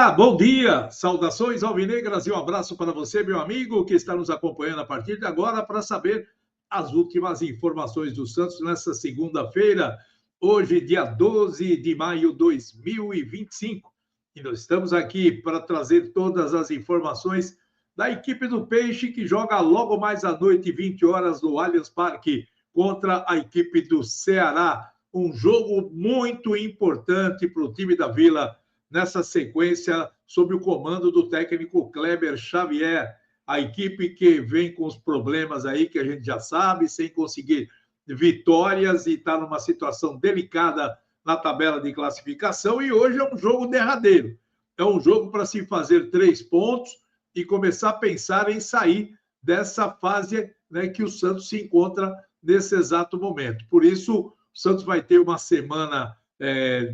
Olá, bom dia, saudações alvinegras e um abraço para você, meu amigo, que está nos acompanhando a partir de agora para saber as últimas informações do Santos nessa segunda-feira, hoje, dia 12 de maio de 2025. E nós estamos aqui para trazer todas as informações da equipe do Peixe, que joga logo mais à noite, 20 horas, no Allianz Parque, contra a equipe do Ceará. Um jogo muito importante para o time da Vila, nessa sequência, sob o comando do técnico Kleber Xavier, a equipe que vem com os problemas aí que a gente já sabe, sem conseguir vitórias e está numa situação delicada na tabela de classificação, e hoje é um jogo derradeiro. É um jogo para se fazer 3 pontos e começar a pensar em sair dessa fase, né, que o Santos se encontra nesse exato momento. Por isso, o Santos vai ter uma semana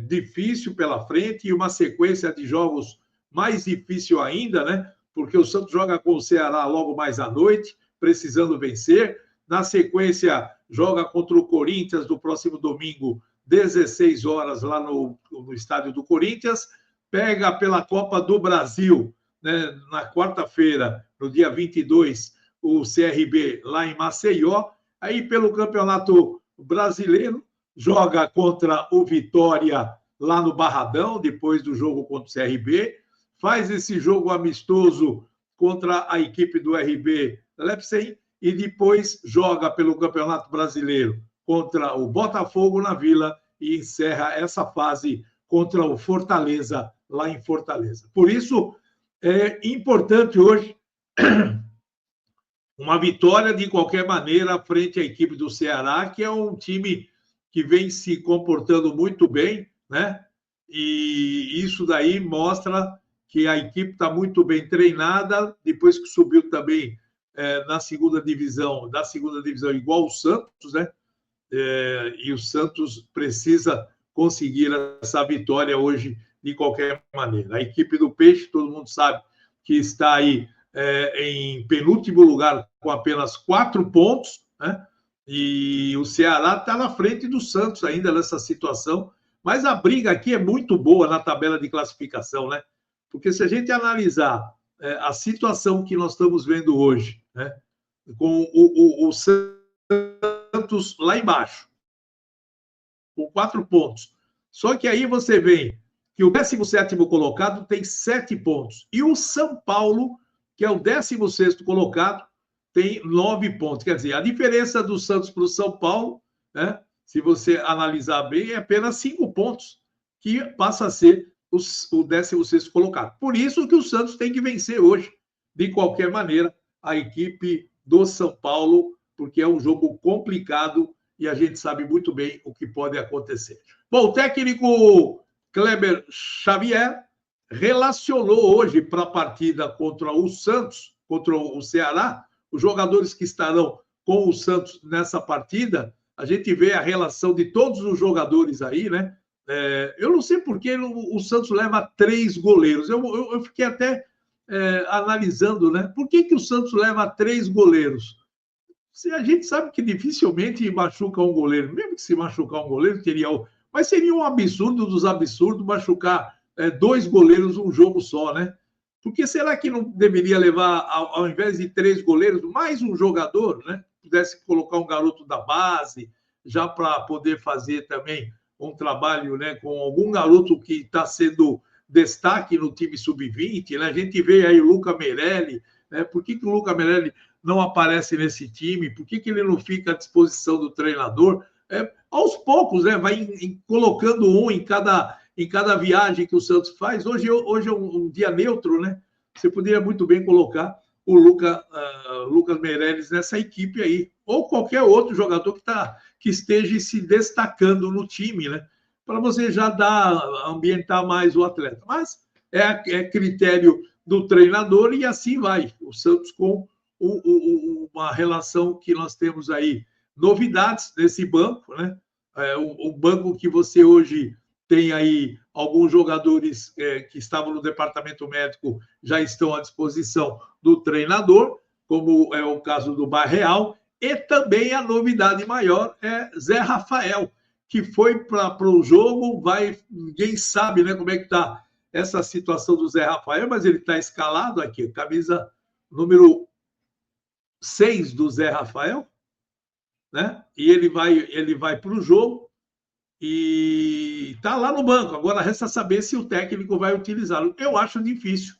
difícil pela frente e uma sequência de jogos mais difícil ainda, né? Porque o Santos joga com o Ceará logo mais à noite, precisando vencer. Na sequência, joga contra o Corinthians no próximo domingo, 16 horas, lá no estádio do Corinthians. Pega pela Copa do Brasil, né, na quarta-feira, no dia 22, o CRB lá em Maceió. Aí, pelo Campeonato Brasileiro, joga contra o Vitória lá no Barradão, depois do jogo contra o CRB, faz esse jogo amistoso contra a equipe do RB Leipzig e depois joga pelo Campeonato Brasileiro contra o Botafogo na Vila e encerra essa fase contra o Fortaleza, lá em Fortaleza. Por isso, é importante hoje uma vitória de qualquer maneira frente à equipe do Ceará, que é um time que vem se comportando muito bem, né? E isso daí mostra que a equipe está muito bem treinada, depois que subiu também da segunda divisão, igual o Santos, né? E o Santos precisa conseguir essa vitória hoje de qualquer maneira. A equipe do Peixe, todo mundo sabe que está aí em penúltimo lugar com apenas 4 pontos, né? E o Ceará está na frente do Santos ainda nessa situação, mas a briga aqui é muito boa na tabela de classificação, né? Porque se a gente analisar a situação que nós estamos vendo hoje, né, com o Santos lá embaixo, com 4 pontos, só que aí você vê que o 17º colocado tem 7 pontos, e o São Paulo, que é o 16º colocado, tem 9 pontos. Quer dizer, a diferença do Santos para o São Paulo, né, se você analisar bem, é apenas 5 pontos, que passa a ser o 16º colocado. Por isso que o Santos tem que vencer hoje, de qualquer maneira, a equipe do São Paulo, porque é um jogo complicado e a gente sabe muito bem o que pode acontecer. Bom, o técnico Kleber Xavier relacionou hoje para a partida contra o Santos, contra o Ceará, os jogadores que estarão com o Santos nessa partida. A gente vê a relação de todos os jogadores aí, né? Eu não sei por que o Santos leva 3 goleiros. Eu fiquei até analisando, né? Por que o Santos leva 3 goleiros? A gente sabe que dificilmente machuca um goleiro. Mesmo que se machucar um goleiro, teria... Mas seria um absurdo dos absurdos machucar 2 goleiros um jogo só, né? Porque será que não deveria levar, ao invés de 3 goleiros, mais um jogador, né? Pudesse colocar um garoto da base, já para poder fazer também um trabalho, né, com algum garoto que está sendo destaque no time sub-20, né? A gente vê aí o Luca Merelli, né? Por que o Luca Merelli não aparece nesse time? Por que ele não fica à disposição do treinador? Aos poucos, né? Vai colocando um em cada viagem que o Santos faz. Hoje é um dia neutro, né? Você poderia muito bem colocar o Lucas Meirelles nessa equipe aí, ou qualquer outro jogador que esteja se destacando no time, né? Para você já ambientar mais o atleta. Mas é critério do treinador e assim vai. O Santos com uma relação que nós temos aí, novidades nesse banco, né? O banco que você hoje tem aí alguns jogadores que estavam no departamento médico já estão à disposição do treinador, como é o caso do Barreal, e também a novidade maior é Zé Rafael, que foi para o jogo, ninguém sabe, né, como é que está essa situação do Zé Rafael, mas ele está escalado aqui, camisa número 6 do Zé Rafael, né? E ele vai para o jogo e está lá no banco. Agora resta saber se o técnico vai utilizá-lo. Eu acho difícil,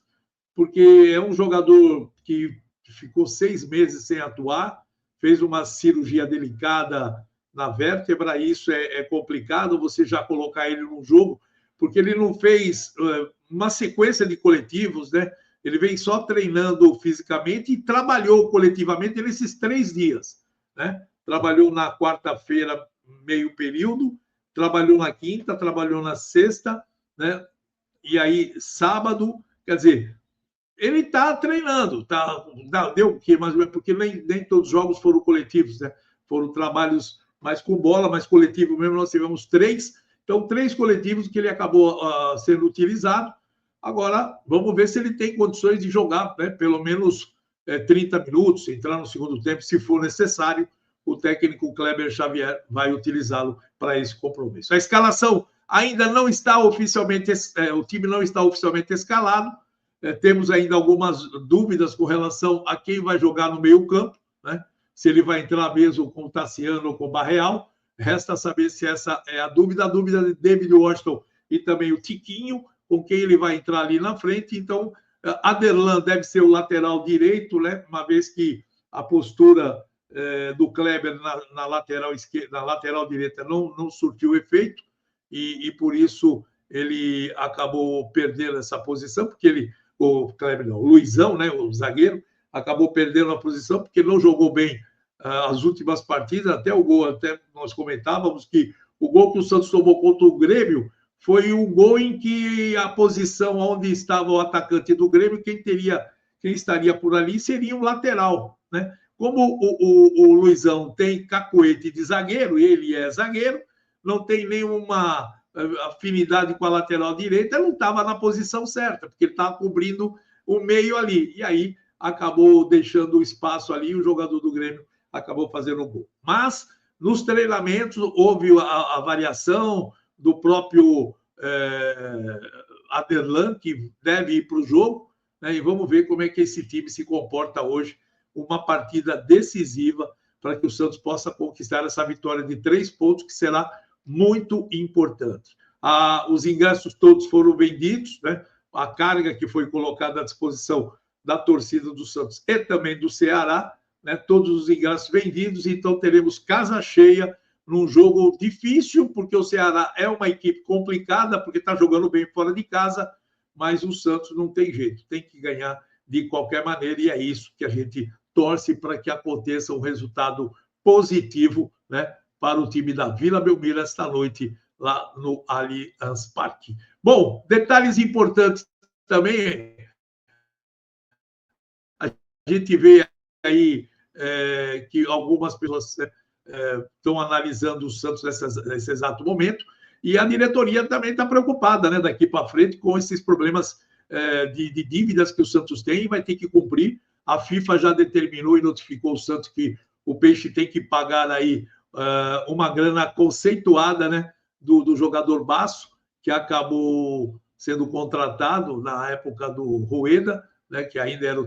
porque é um jogador que ficou 6 meses sem atuar, fez uma cirurgia delicada na vértebra, isso é complicado você já colocar ele no jogo, porque ele não fez uma sequência de coletivos, né? Ele vem só treinando fisicamente e trabalhou coletivamente nesses 3 dias, né? Trabalhou na quarta-feira, meio período, trabalhou na quinta, trabalhou na sexta, né? E aí, sábado, quer dizer, ele está treinando, deu o quê? Mas porque nem todos os jogos foram coletivos, né? Foram trabalhos mais com bola, mais coletivo mesmo. Nós tivemos 3, então 3 coletivos que ele acabou sendo utilizado. Agora, vamos ver se ele tem condições de jogar, né? Pelo menos 30 minutos, entrar no segundo tempo, se for necessário. O técnico Kleber Xavier vai utilizá-lo para esse compromisso. A escalação ainda não está oficialmente, o time não está oficialmente escalado. Temos ainda algumas dúvidas com relação a quem vai jogar no meio-campo, né? Se ele vai entrar mesmo com o Tassiano ou com o Barreal. Resta saber se essa é a dúvida de David Washington e também o Tiquinho, com quem ele vai entrar ali na frente. Então, Aderlan deve ser o lateral direito, né? Uma vez que a postura do Kleber na lateral esquerda, na lateral direita não surtiu efeito, e por isso ele acabou perdendo essa posição, porque o Kleber não, o Luizão, né, o zagueiro, acabou perdendo a posição porque não jogou bem as últimas partidas. Até o gol, até nós comentávamos que o gol que o Santos tomou contra o Grêmio foi um gol em que a posição onde estava o atacante do Grêmio, quem estaria por ali seria um lateral, né? Como o Luizão tem cacuete de zagueiro, ele é zagueiro, não tem nenhuma afinidade com a lateral direita, não estava na posição certa, porque ele estava cobrindo o meio ali. E aí acabou deixando o espaço ali e o jogador do Grêmio acabou fazendo o gol. Mas nos treinamentos houve a variação do próprio Aderlan, que deve ir para o jogo, né? E vamos ver como é que esse time se comporta hoje, uma partida decisiva para que o Santos possa conquistar essa vitória de 3 pontos, que será muito importante. Os ingressos todos foram vendidos, né? A carga que foi colocada à disposição da torcida do Santos e também do Ceará, né? Todos os ingressos vendidos, então teremos casa cheia num jogo difícil, porque o Ceará é uma equipe complicada, porque está jogando bem fora de casa, mas o Santos não tem jeito, tem que ganhar de qualquer maneira, e é isso que a gente torce para que aconteça um resultado positivo, né, para o time da Vila Belmiro esta noite lá no Allianz Parque. Bom, detalhes importantes também, a gente vê aí que algumas pessoas estão analisando o Santos nesse exato momento, e a diretoria também está preocupada, né, daqui para frente com esses problemas de dívidas que o Santos tem e vai ter que cumprir. A FIFA já determinou e notificou o Santos que o Peixe tem que pagar aí uma grana conceituada, né, do jogador Basso, que acabou sendo contratado na época do Rueda, né, que ainda era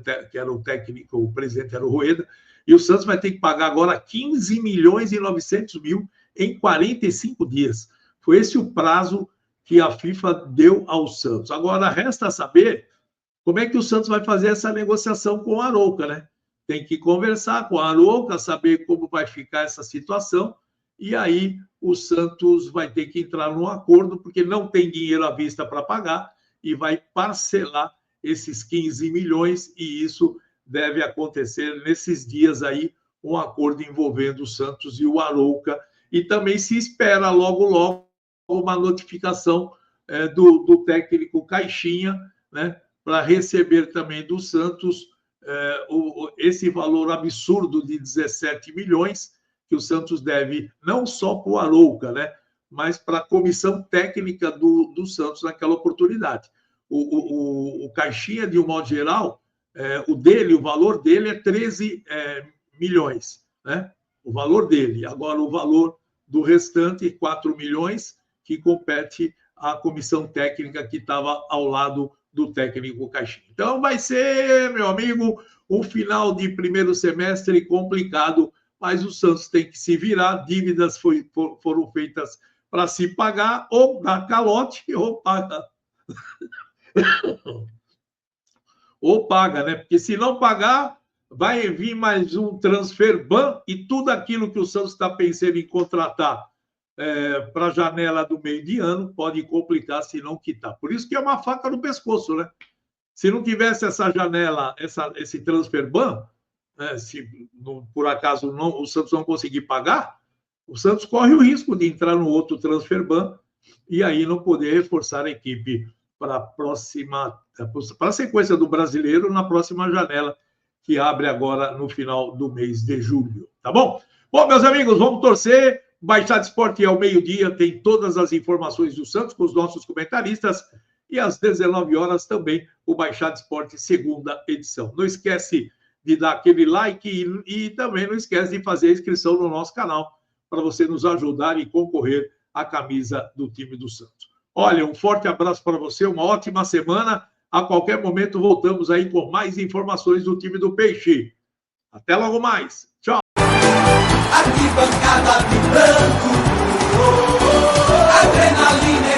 o técnico, o presidente era o Rueda, e o Santos vai ter que pagar agora 15 milhões e 900 mil em 45 dias. Foi esse o prazo que a FIFA deu ao Santos. Agora, resta saber como é que o Santos vai fazer essa negociação com o Arouca, né? Tem que conversar com o Arouca, saber como vai ficar essa situação, e aí o Santos vai ter que entrar num acordo, porque não tem dinheiro à vista para pagar, e vai parcelar esses 15 milhões, e isso deve acontecer nesses dias aí, um acordo envolvendo o Santos e o Arouca, e também se espera logo uma notificação do técnico Caixinha, né, para receber também do Santos esse valor absurdo de 17 milhões que o Santos deve não só para o Arouca, né, mas para a comissão técnica do Santos naquela oportunidade. O Caixinha, de um modo geral, o valor dele é 13 milhões, né? O valor dele. Agora, o valor do restante, 4 milhões, que compete a comissão técnica que estava ao lado do técnico Caixinha. Então vai ser, meu amigo, um final de primeiro semestre complicado, mas o Santos tem que se virar, dívidas foram feitas para se pagar, ou dar calote, ou paga. Ou paga, né? Porque se não pagar, vai vir mais um transfer ban e tudo aquilo que o Santos está pensando em contratar para a janela do meio de ano pode complicar se não quitar. Por isso que é uma faca no pescoço, né? Se não tivesse essa janela, esse transfer ban, né, se por acaso o Santos não conseguir pagar, o Santos corre o risco de entrar no outro transfer ban e aí não poder reforçar a equipe para a sequência do Brasileiro na próxima janela, que abre agora no final do mês de julho. Tá bom? Bom, meus amigos, vamos torcer. Baixada Esporte ao meio-dia tem todas as informações do Santos com os nossos comentaristas e às 19 horas também o Baixada Esporte segunda edição. Não esquece de dar aquele like e também não esquece de fazer a inscrição no nosso canal para você nos ajudar e concorrer à camisa do time do Santos. Olha, um forte abraço para você, uma ótima semana. A qualquer momento voltamos aí com mais informações do time do Peixe. Até logo mais. Tchau. Arquibancada vibrando, adrenalina